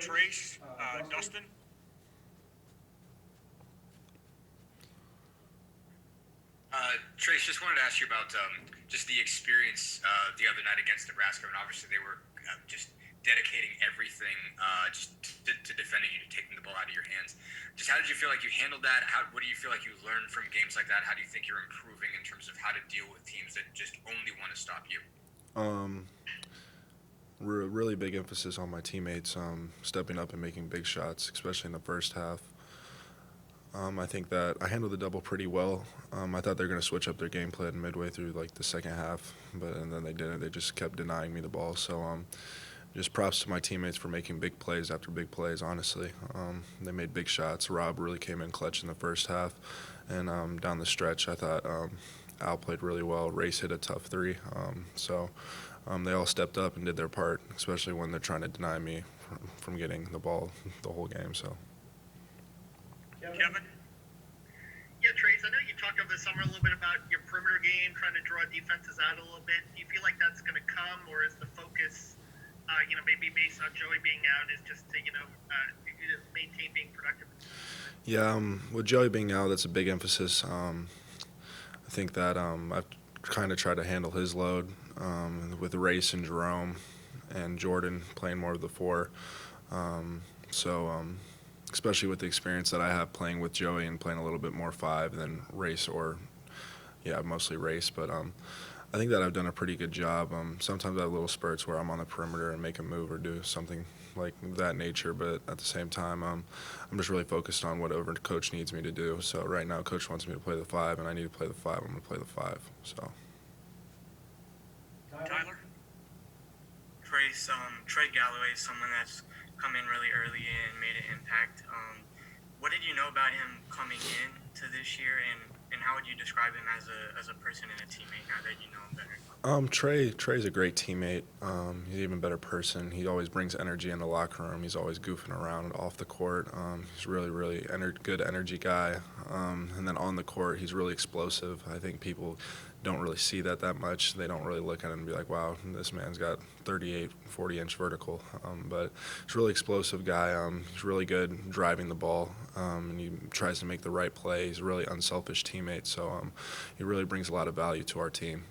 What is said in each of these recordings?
Trayce, Dustin. Trayce, just wanted to ask you about just the experience the other night against Nebraska, and obviously they were just dedicating everything just to defending you, to taking the ball out of your hands. Just how did you feel like you handled that? What do you feel like you learned from games like that? How do you think you're improving in terms of how to deal with teams that just only want to stop you? Really big emphasis on my teammates stepping up and making big shots, especially in the first half. I think that I handled the double pretty well. I thought they were going to switch up their game plan midway through like the second half, and then they didn't. They just kept denying me the ball. So just props to my teammates for making big plays after big plays, honestly. They made big shots. Rob really came in clutch in the first half. And down the stretch, I thought Al played really well. Race hit a tough three. They all stepped up and did their part, especially when they're trying to deny me from getting the ball the whole game. So. Kevin? Yeah, Trayce, I know you talked over the summer a little bit about your perimeter game, trying to draw defenses out a little bit. Do you feel like that's going to come, or is the focus, maybe based on Joey being out, is just to, maintain being productive? Yeah, with Joey being out, that's a big emphasis. I think that I've kind of tried to handle his load with Race and Jerome and Jordan playing more of the four. Especially with the experience that I have playing with Joey and playing a little bit more five than Race mostly Race. But I think that I've done a pretty good job. Sometimes I have little spurts where I'm on the perimeter and make a move or do something like that nature. But at the same time, I'm just really focused on whatever coach needs me to do. So right now, coach wants me to play the five, and I need to play the five. I'm going to play the five. So. Tyler? Trayce, Trey Galloway is someone that's come in really early and made an impact. What did you know about him coming in to this year, and how would you describe him as a person and a teammate now that you know him better? Trey's a great teammate. He's an even better person. He always brings energy in the locker room. He's always goofing around off the court. He's really good energy guy. And then on the court, he's really explosive. I think people don't really see that much. They don't really look at him and be like, wow, this man's got 38, 40-inch vertical. But he's a really explosive guy. He's really good driving the ball, and he tries to make the right play. He's a really unselfish teammate, so he really brings a lot of value to our team.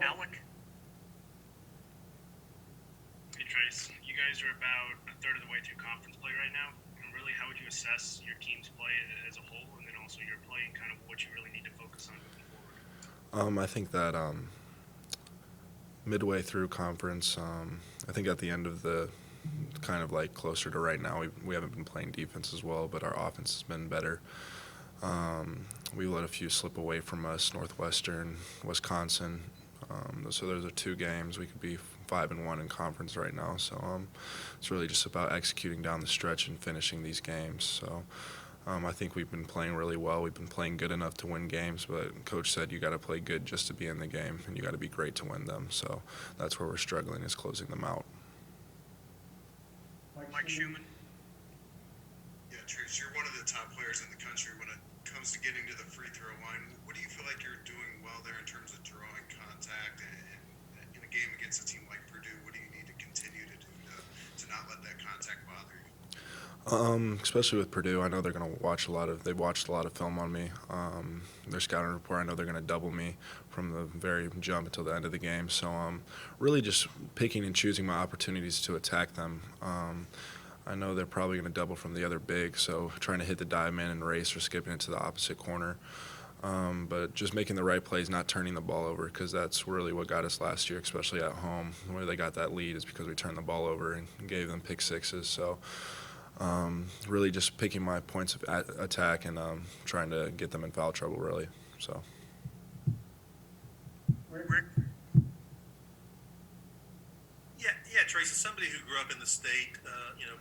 Alec? Hey, Trayce, you guys are about a third of the way through conference play right now. And really, how would you assess your team's play as a whole, and then also your play and kind of what you really need to focus on moving forward? I think that midway through conference, I think at the end of the kind of like closer to right now, we haven't been playing defense as well, but our offense has been better. We let a few slip away from us, Northwestern, Wisconsin. So those are 2 games. We could be 5-1 in conference right now. So it's really just about executing down the stretch and finishing these games. So I think we've been playing really well. We've been playing good enough to win games, but Coach said you got to play good just to be in the game, and you got to be great to win them. So that's where we're struggling, is closing them out. Mike Schumann? Yeah, Trayce, you're one of the top players in the country when it comes to getting to the free throw line. What do you feel like you're doing well there in terms of drawing contact, and in a game against a team like Purdue, what do you need to continue to do to not let that contact bother you? Especially with Purdue, I know they're going to watch they've watched a lot of film on me. Their scouting report, I know they're going to double me from the very jump until the end of the game. So really just picking and choosing my opportunities to attack them. I know they're probably going to double from the other big, so trying to hit the diamond and Race or skipping it to the opposite corner. But just making the right plays, not turning the ball over, because that's really what got us last year, especially at home. The way they got that lead is because we turned the ball over and gave them pick sixes. So really just picking my points of attack and trying to get them in foul trouble, really. So. Rick? Yeah, Trayce, as somebody who grew up in the state,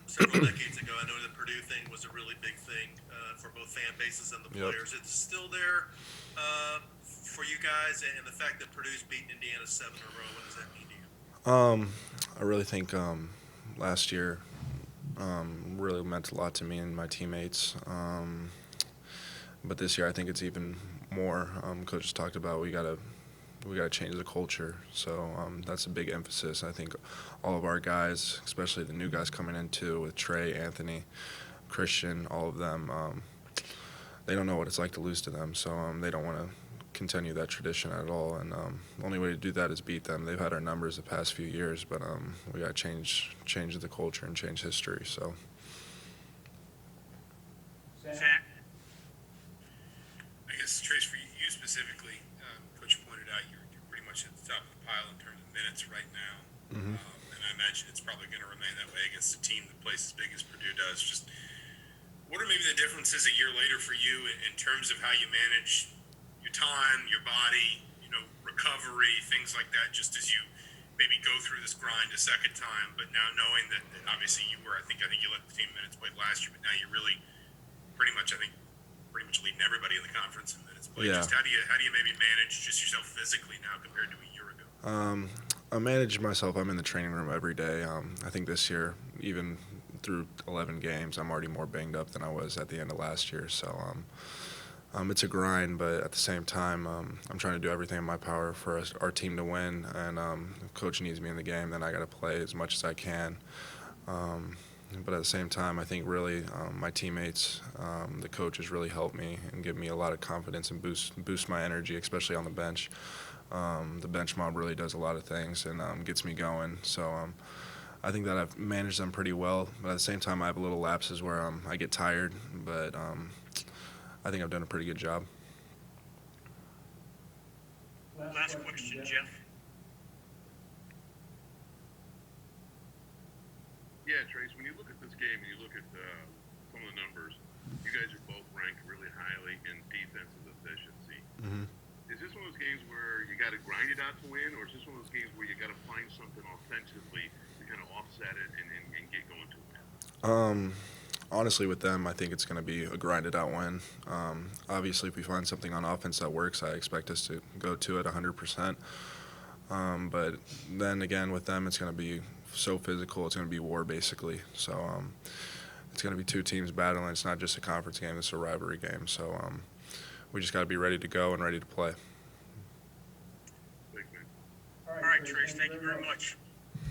several decades ago, I know the Purdue thing was a really big thing for both fan bases and the players. Yep. It's still there for you guys, and the fact that Purdue's beaten Indiana 7 in a row, what does that mean to you? I really think last year really meant a lot to me and my teammates. But this year I think it's even more. Coach talked about we got to we got to change the culture. So that's a big emphasis. I think all of our guys, especially the new guys coming in too, with Trey, Anthony, Christian, all of them, they don't know what it's like to lose to them. So they don't want to continue that tradition at all. And the only way to do that is beat them. They've had our numbers the past few years, but we got to change the culture and change history. So. Zach? I guess, Trayce, for you specifically, Coach pointed out you're pretty much at the top of the pile in terms of minutes right now. Mm-hmm. And I imagine it's probably going to remain that way against a team that plays as big as Purdue does. Just what are maybe the differences a year later for you in terms of how you manage your time, your body, recovery, things like that, just as you maybe go through this grind a second time, but now knowing that obviously you were, I think you let the team minutes played last year, but now you're really pretty much leading everybody in the conference in minutes played. Yeah. Just how do you maybe manage just yourself physically now compared to a year ago? I manage myself. I'm in the training room every day. I think this year, even through 11 games, I'm already more banged up than I was at the end of last year. So it's a grind, but at the same time, I'm trying to do everything in my power for our team to win. And if coach needs me in the game, then I got to play as much as I can. But at the same time, I think really my teammates, the coaches really helped me and give me a lot of confidence and boost my energy, especially on the bench. The bench mob really does a lot of things and gets me going. So I think that I've managed them pretty well. But at the same time, I have a little lapses where I get tired. But I think I've done a pretty good job. Last question, Jeff. Yeah, Trayce, when you look at this game and you look at some of the numbers, you guys are both ranked really highly in defensive efficiency. Mm-hmm. Is this one of those games where you got to grind it out to win, or is this one of those games where you got to find something offensively to kind of offset it and get going to win? Honestly, with them, I think it's going to be a grinded out win. Obviously, if we find something on offense that works, I expect us to go to it 100%. But then again, with them, it's going to be so physical. It's going to be war, basically. So it's going to be two teams battling. It's not just a conference game. It's a rivalry game. So we just got to be ready to go and ready to play. Thanks, man. All right, Trayce, thank you very much.